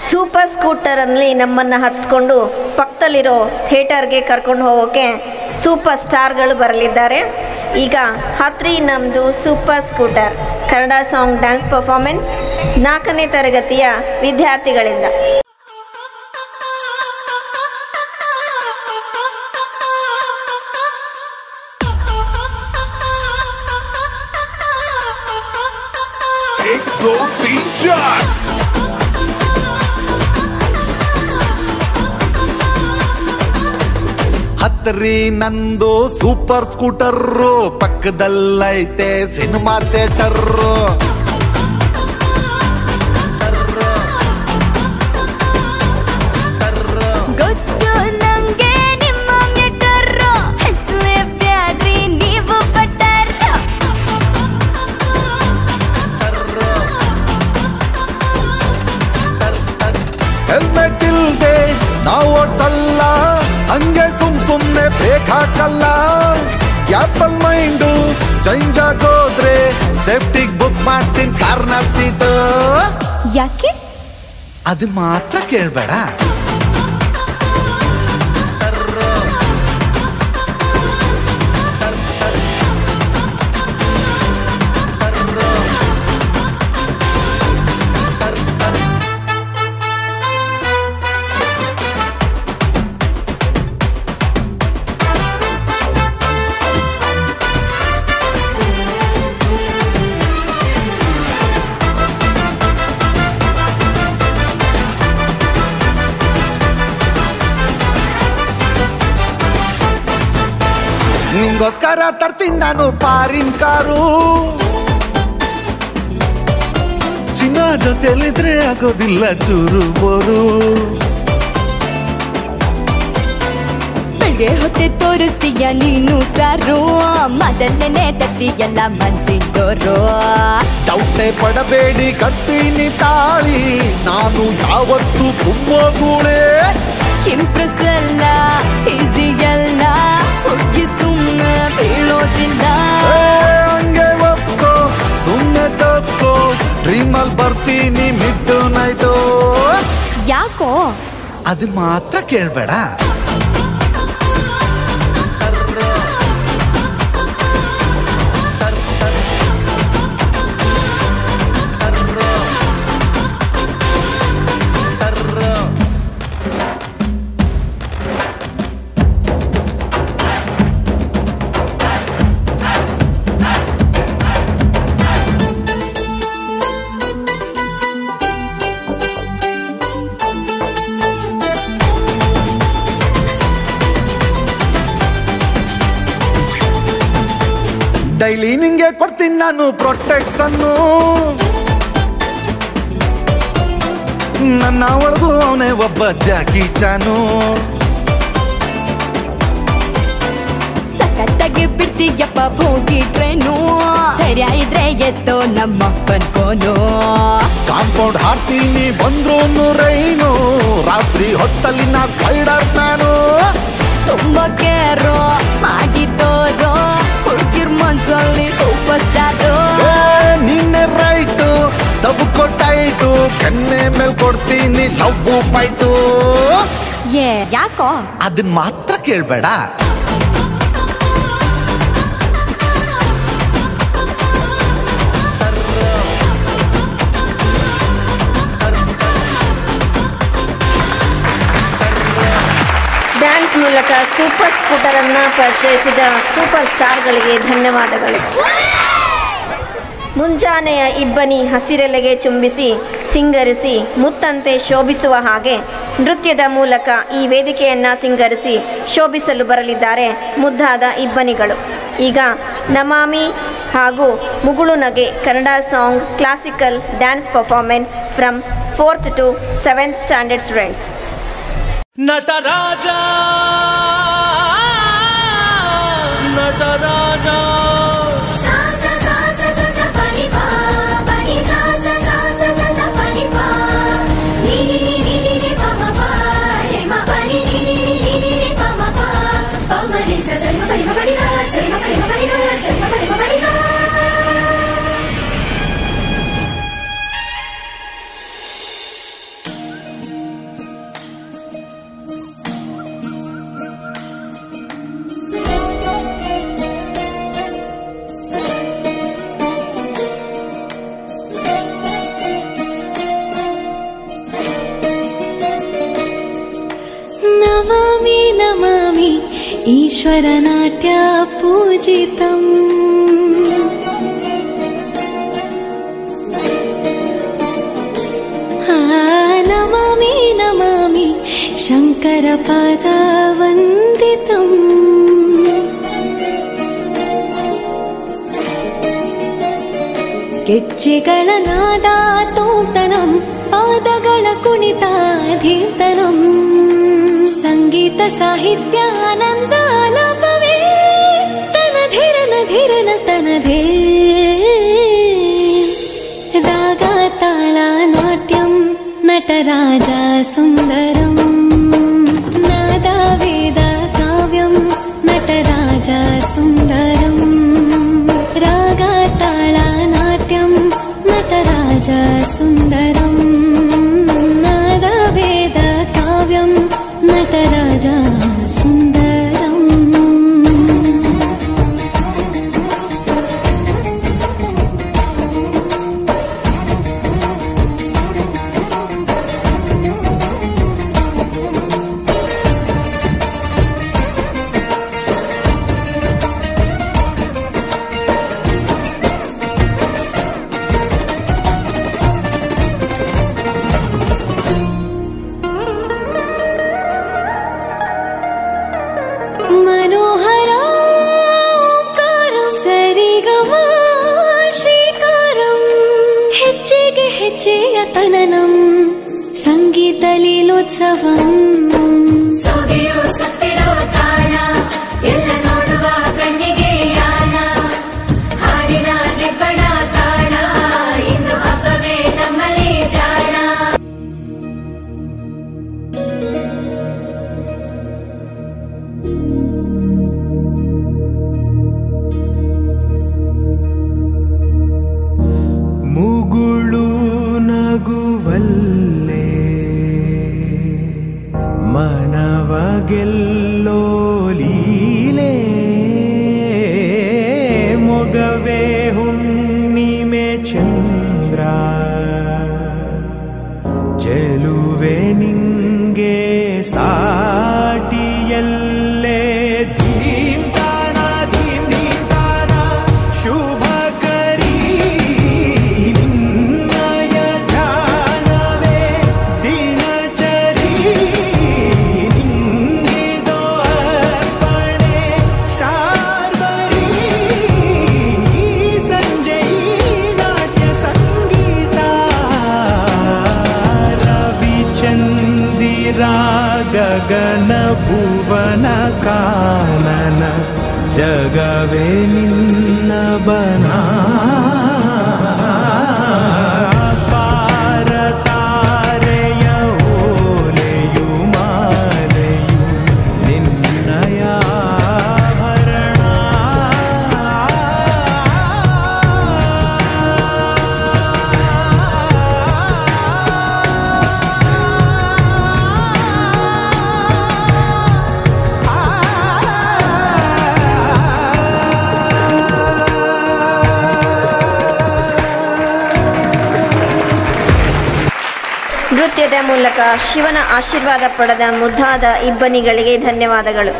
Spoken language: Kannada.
ಸೂಪರ್ ಸ್ಕೂಟರಲ್ಲಿ ನಮ್ಮನ್ನು ಹತ್ಸ್ಕೊಂಡು ಪಕ್ಕದಲ್ಲಿರೋ ಥಿಯೇಟರ್ಗೆ ಕರ್ಕೊಂಡು ಹೋಗೋಕ್ಕೆ ಸೂಪರ್ ಸ್ಟಾರ್ಗಳು ಬರಲಿದ್ದಾರೆ. ಈಗ ಹತ್ರಿ ನಮ್ಮದು super scooter Kannada song dance performance 4ನೇ ತರಗತಿಯ ವಿದ್ಯಾರ್ಥಿಗಳಿಂದ. ಹತ್ರಿ ನಂದು ಸೂಪರ್ ಸ್ಕೂಟರ್, ಪಕ್ಕದಲ್ಲೈತೆ ಸಿನಿಮಾ ಥಿಯೇಟರ್. ಗೊತ್ತು ನಂಗೆ ನಿಮ್ಮ ಮೆಟರ್, ಹಚ್ಚಲೇಬ್ಯಾದ್ರಿ ನೀವು ಬಟರ್. ಹೆಲ್ಮೆಟ್ ಇಲ್ದೆ ನಾವು ಓಡ್ಸಲ್ಲ, ಹಂಗೆ ಸುಮ್ನೆ ಬ್ರೇಕ್ ಹಾಕಲ್ಲ. ಆಪಲ್ ಮೈಂಡು ಚೇಂಜ್ ಆಗೋದ್ರೆ ಸೇಫ್ಟಿಗ್ ಬುಕ್ ಮಾಡ್ತೀನಿ ಕಾರ್ನರ್ ಸೀಟ್. ಯಾಕೆ ಅದು ಮಾತ್ರ ಕೇಳ್ಬೇಡ. ನಿಂಗೋಸ್ಕರ ತರ್ತೀನಿ ನಾನು ಪಾರಿನ್ ಕಾರು, ಚಿನ್ನ ಜೊತೆಲಿದ್ರೆ ಆಗೋದಿಲ್ಲ ಚೂರು ಬೋರು. ಬೆಳ್ಗೆ ಹೊತ್ತೆ ತೋರಿಸ್ತೀಯ ನೀನು ಸ್ಟಾರು, ಮೊದಲನೇ ತರ್ತೀಯಲ್ಲ ಮನ್ಸಿಂಡೋರು. ಡೌಟೆ ಪಡಬೇಡಿ ಕಟ್ತೀನಿ ತಾಳಿ, ನಾನು ಯಾವತ್ತು ಕುಮ್ಮೋಗೂಳೆ. ಇಂಪ್ರೆಸ್ ಎಲ್ಲ ಈಸಿ ಎಲ್ಲ, ಹುಡುಗಿ ಸುಮ್ಮನೆ ಬೀಳೋದಿಲ್ಲ. ಹಂಗೆ ಒಪ್ಕೋ ಸುಮ್ಮನೆ ತಪ್ಪೋ, ಡ್ರೀಮಲ್ ಬರ್ತೀನಿ ಮಿಡ್ ನೈಟು. ಯಾಕೋ ಅದು ಮಾತ್ರ ಕೇಳ್ಬೇಡ. ಡೈಲಿ ನಿಂಗೆ ಕೊಡ್ತೀನಿ ನಾನು ಪ್ರೊಟೆಕ್ಷನ್ನು, ನನ್ನ ಒಳಗೂ ಅವನೇ ಒಬ್ಬ ಜಾಕಿ ಚಾನು. ಸಖತ್ತಾಗಿ ಬಿಡ್ತೀಯಪ್ಪ ಹೋಗಿ ಟ್ರೈನು, ಧೈರ್ಯ ಇದ್ರೆ ಎತ್ತೋ ನಮ್ಮಪ್ಪನ್ ಫೋನು. ಕಾಂಪೌಂಡ್ ಹಾಡ್ತೀನಿ ಬಂದ್ರು ರೈನು, ರಾತ್ರಿ ಹೊತ್ತಲ್ಲಿ ನಾ ಸ್ಪೈಡರ್ ಮ್ಯಾನು. ತುಂಬಾ ಕೇರು ಮಾಡಿದ್ದೋರು, ಹುಡುಗಿರ್ ಮನ್ಸಲ್ಲಿ ಸೂಪರ್ ಸ್ಟಾರು. ನಿನ್ನೆ ರೈಟು ತಬ್ಕೊಟ್ಟಾಯ್ತು, ಕಣ್ಣೆ ಮೇಲ್ ಕೊಡ್ತೀನಿ ಲವ್ ಬೈಟು. ಯಾಕೋ ಅದನ್ ಮಾತ್ರ ಕೇಳ್ಬೇಡ. ಡ್ಯಾನ್ಸ್ ಮೂಲಕ ಸೂಪರ್ ಸ್ಕೂಟರನ್ನು ಪರಿಚಯಿಸಿದ ಸೂಪರ್ ಸ್ಟಾರ್ಗಳಿಗೆ ಧನ್ಯವಾದಗಳು. ಮುಂಜಾನೆಯ ಇಬ್ಬನಿ ಹಸಿರೆಲೆಗೆ ಚುಂಬಿಸಿ ಸಿಂಗರಿಸಿ ಮುತ್ತಂತೆ ಶೋಭಿಸುವ ಹಾಗೆ ನೃತ್ಯದ ಮೂಲಕ ಈ ವೇದಿಕೆಯನ್ನು ಸಿಂಗರಿಸಿ ಶೋಭಿಸಲು ಬರಲಿದ್ದಾರೆ ಮುದ್ದಾದ ಇಬ್ಬನಿಗಳು. ಈಗ ನಮಾಮಿ ಹಾಗೂ ಮುಗುಳು ನಗೆ Kannada song classical dance performance from 4th to 7th standard students. Nataraja Nataraja ಈಶ್ವರನಾಟ್ಯ ಪೂಜಿತಂ ನಮಾಮಿ ನಮಾಮಿ ಶಂಕರ ಪಾದ ವಂದಿತಂ ಗೆಜ್ಜೆಗಳ ನಾದ ತೋಂತನಂ ಪಾದಗಳ ಕುಣಿತಾಧೀರ್ತನಂ ಸಂಗೀತ ಸಾಹಿತ್ಯ ಆನಂದ ಆಲಾಪವೇ ತನಧಿರನ ಧಿರನ ತನಧೇ ರಾಗ ತಾಳ ನಾಟ್ಯಂ ನಟರಾಜ ಸುಂದರಂ ನಾದ ವೇದ ಕಾವ್ಯಂ ನಟರಾಜ ಸುಂದರಂ ರಾಗ ತಾಳ ನಾಟ್ಯಂ ನಟರಾಜ ಸುಂದರಂ ನಾದ ವೇದ ಕಾವ್ಯಂ ನಟರಾಜ ಸುಂದರಂ ತನನಂ ಸಂಗೀತ ಲೀಲೋತ್ಸವಂ ಸೊಗೆಯೋ ಸತ್ತಿರೋ ತಾಣ ಎಲ್ಲ ನೋಡುವ ಕಣ್ಣಿಗೆ ಯಾನ ಹಾಡಿನ ನಿಬ್ಬಣ ಕಾಣ ಇಂದು ಹಬ್ಬವೇ ನಮ್ಮಲ್ಲಿ ಜಾಣ. ಮುಗುಳು ನಗುವಲ್ಲೇ ಮನವ ಗೆಲ್ಲೋ ಲೀಲೆ ಮೊಗವೇ ಹುಣ್ಣಿಮೆ ಚಂದ್ರ ಚೆಲುವೆ ನಿಂಗೆ ಸಾಟಿಯಲ್ಲೇ ಧೀಮ್ತಾನ ಧೀಮ್ ಧೀಮ್ತಾನ ಶುಭ ಗಗನ ಭುವನ ಕಾನನ ಜಗವೇ ನಿನ್ನ ಬನ ಪಾರ ತಾರೆಯ ಓಲೆಯು ಮಾಲೆಯು ನಿನ್ನಯ ಭರಣ ನೃತ್ಯದ ಮೂಲಕ ಶಿವನ ಆಶೀರ್ವಾದ ಪಡೆದ ಮುದ್ದಾದ ಇಬ್ಬನಿಗಳಿಗೆ ಧನ್ಯವಾದಗಳು.